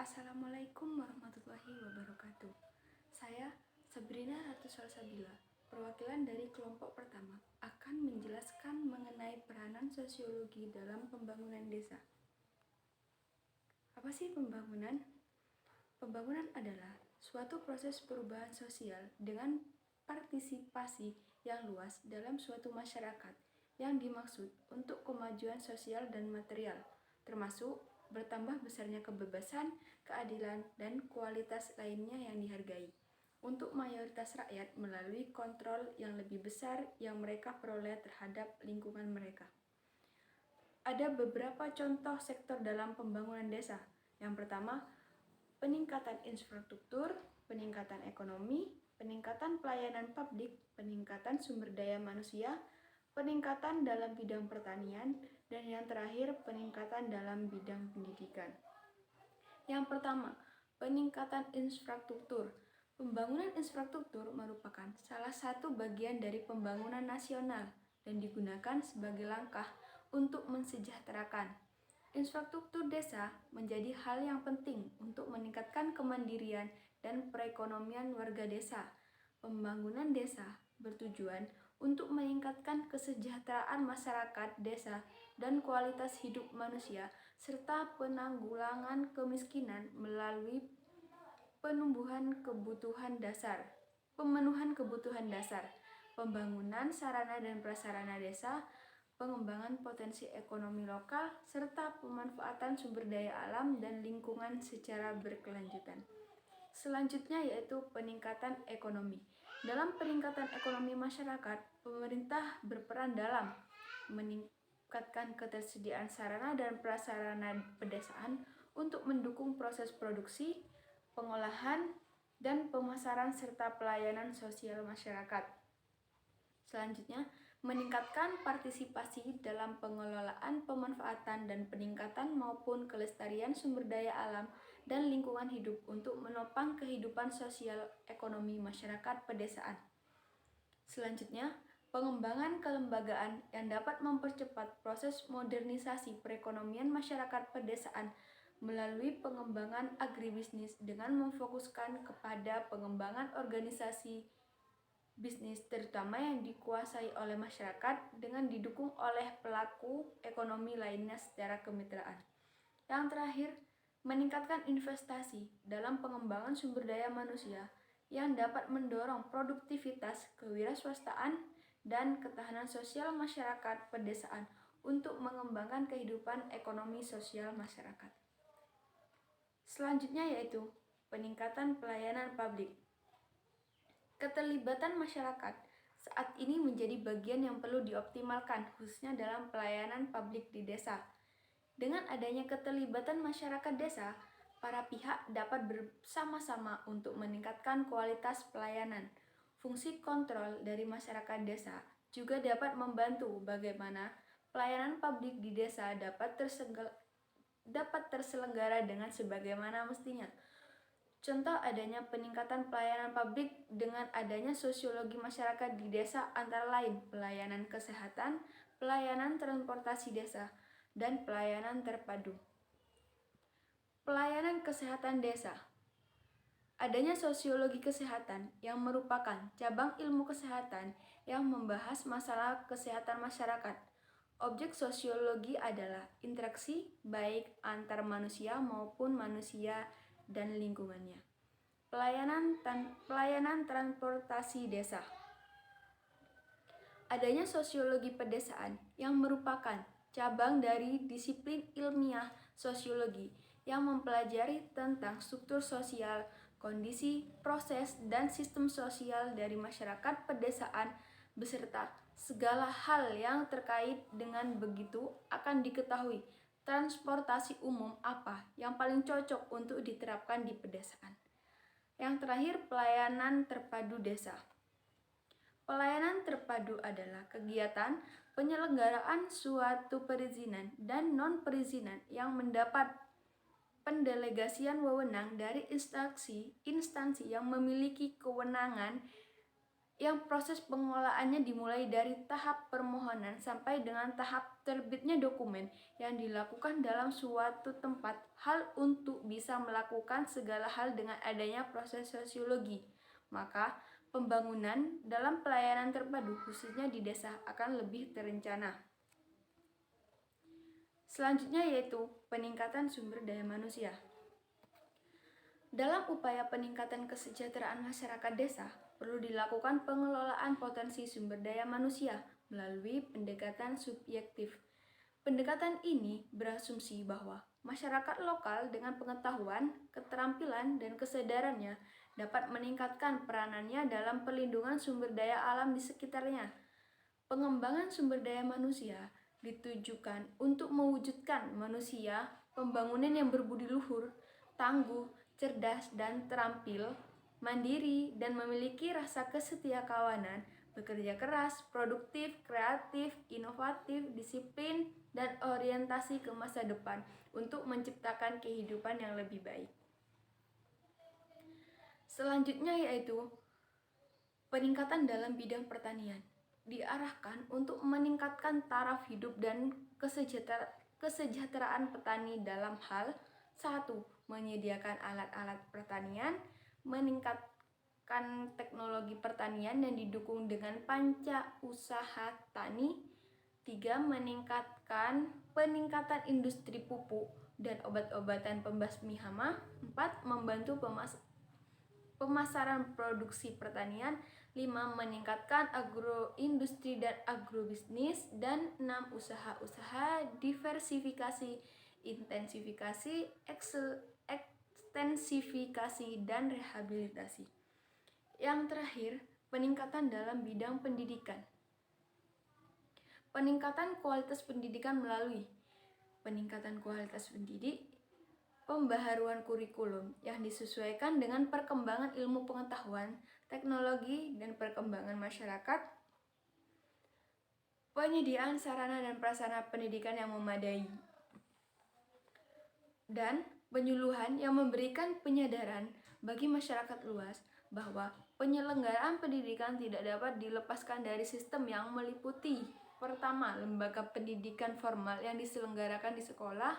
Assalamualaikum warahmatullahi wabarakatuh. Saya Sabrina Ratu Salsabila, perwakilan dari kelompok pertama, akan menjelaskan mengenai peranan sosiologi dalam pembangunan desa. Apa sih pembangunan? Pembangunan adalah suatu proses perubahan sosial dengan partisipasi yang luas dalam suatu masyarakat yang dimaksud untuk kemajuan sosial dan material, termasuk bertambah besarnya kebebasan, keadilan, dan kualitas lainnya yang dihargai untuk mayoritas rakyat melalui kontrol yang lebih besar yang mereka peroleh terhadap lingkungan mereka. Ada beberapa contoh sektor dalam pembangunan desa. Yang pertama, peningkatan infrastruktur, peningkatan ekonomi, peningkatan pelayanan publik, peningkatan sumber daya manusia, peningkatan dalam bidang pertanian, dan yang terakhir peningkatan dalam bidang pendidikan. Yang pertama, peningkatan infrastruktur. Pembangunan infrastruktur merupakan salah satu bagian dari pembangunan nasional dan digunakan sebagai langkah untuk mensejahterakan. Infrastruktur desa menjadi hal yang penting untuk meningkatkan kemandirian dan perekonomian warga desa. Pembangunan desa bertujuan untuk meningkatkan kesejahteraan masyarakat desa dan kualitas hidup manusia, serta penanggulangan kemiskinan melalui pemenuhan kebutuhan dasar, pembangunan sarana dan prasarana desa, pengembangan potensi ekonomi lokal, serta pemanfaatan sumber daya alam dan lingkungan secara berkelanjutan. Selanjutnya yaitu peningkatan ekonomi. Dalam peningkatan ekonomi masyarakat, pemerintah berperan dalam meningkatkan ketersediaan sarana dan prasarana pedesaan untuk mendukung proses produksi, pengolahan, dan pemasaran serta pelayanan sosial masyarakat. Selanjutnya, meningkatkan partisipasi dalam pengelolaan, pemanfaatan, dan peningkatan maupun kelestarian sumber daya alam dan lingkungan hidup untuk menopang kehidupan sosial ekonomi masyarakat pedesaan. Selanjutnya, pengembangan kelembagaan yang dapat mempercepat proses modernisasi perekonomian masyarakat pedesaan melalui pengembangan agribisnis dengan memfokuskan kepada pengembangan organisasi bisnis terutama yang dikuasai oleh masyarakat dengan didukung oleh pelaku ekonomi lainnya secara kemitraan. Yang terakhir, meningkatkan investasi dalam pengembangan sumber daya manusia yang dapat mendorong produktivitas, kewirausahaan, dan ketahanan sosial masyarakat pedesaan untuk mengembangkan kehidupan ekonomi sosial masyarakat. Selanjutnya yaitu peningkatan pelayanan publik. Keterlibatan masyarakat saat ini menjadi bagian yang perlu dioptimalkan, khususnya dalam pelayanan publik di desa. Dengan adanya keterlibatan masyarakat desa, para pihak dapat bersama-sama untuk meningkatkan kualitas pelayanan. Fungsi kontrol dari masyarakat desa juga dapat membantu bagaimana pelayanan publik di desa dapat terselenggara dengan sebagaimana mestinya. Contoh adanya peningkatan pelayanan publik dengan adanya sosiologi masyarakat di desa antara lain pelayanan kesehatan, pelayanan transportasi desa, dan pelayanan terpadu. Pelayanan kesehatan desa. Adanya sosiologi kesehatan yang merupakan cabang ilmu kesehatan yang membahas masalah kesehatan masyarakat. Objek sosiologi adalah interaksi baik antar manusia maupun manusia dan lingkungannya. Pelayanan transportasi desa. Adanya sosiologi pedesaan yang merupakan cabang dari disiplin ilmiah sosiologi yang mempelajari tentang struktur sosial, kondisi, proses, dan sistem sosial dari masyarakat pedesaan beserta segala hal yang terkait dengan begitu akan diketahui transportasi umum apa yang paling cocok untuk diterapkan di pedesaan. Yang terakhir, pelayanan terpadu desa. Pelayanan terpadu adalah kegiatan penyelenggaraan suatu perizinan dan non-perizinan yang mendapat pendelegasian wewenang dari instansi yang memiliki kewenangan yang proses pengolahannya dimulai dari tahap permohonan sampai dengan tahap terbitnya dokumen yang dilakukan dalam suatu tempat hal untuk bisa melakukan segala hal dengan adanya proses sosiologi. Maka pembangunan dalam pelayanan terpadu khususnya di desa akan lebih terencana. Selanjutnya yaitu peningkatan sumber daya manusia. Dalam upaya peningkatan kesejahteraan masyarakat desa, perlu dilakukan pengelolaan potensi sumber daya manusia melalui pendekatan subjektif. Pendekatan ini berasumsi bahwa masyarakat lokal dengan pengetahuan, keterampilan, dan kesadarannya dapat meningkatkan peranannya dalam perlindungan sumber daya alam di sekitarnya. Pengembangan sumber daya manusia ditujukan untuk mewujudkan manusia pembangunan yang berbudi luhur, tangguh, cerdas dan terampil, mandiri dan memiliki rasa kesetiakawanan, bekerja keras, produktif, kreatif, inovatif, disiplin, dan orientasi ke masa depan untuk menciptakan kehidupan yang lebih baik. Selanjutnya yaitu peningkatan dalam bidang pertanian. Diarahkan untuk meningkatkan taraf hidup dan kesejahteraan petani dalam hal 1. Menyediakan alat-alat pertanian, meningkatkan teknologi pertanian yang didukung dengan panca usaha tani. 3. Peningkatan industri pupuk dan obat-obatan pembasmi hama. 4. Membantu pemasaran produksi pertanian. 5. Meningkatkan agroindustri dan agrobisnis. Dan 6. Usaha-usaha diversifikasi, intensifikasi, ekstensifikasi, dan rehabilitasi. Yang terakhir, peningkatan dalam bidang pendidikan. Peningkatan kualitas pendidikan melalui peningkatan kualitas pendidik, pembaharuan kurikulum yang disesuaikan dengan perkembangan ilmu pengetahuan, teknologi, dan perkembangan masyarakat, penyediaan sarana dan prasarana pendidikan yang memadai, dan penyuluhan yang memberikan penyadaran bagi masyarakat luas bahwa penyelenggaraan pendidikan tidak dapat dilepaskan dari sistem yang meliputi: pertama, lembaga pendidikan formal yang diselenggarakan di sekolah;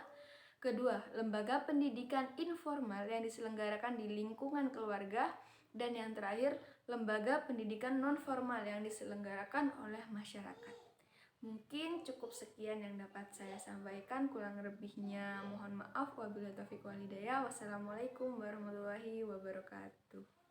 kedua, lembaga pendidikan informal yang diselenggarakan di lingkungan keluarga; dan yang terakhir, lembaga pendidikan non-formal yang diselenggarakan oleh masyarakat. Mungkin cukup sekian yang dapat saya sampaikan, kurang lebihnya mohon maaf. Wabillahi taufiq wal hidayah. Wassalamualaikum warahmatullahi wabarakatuh.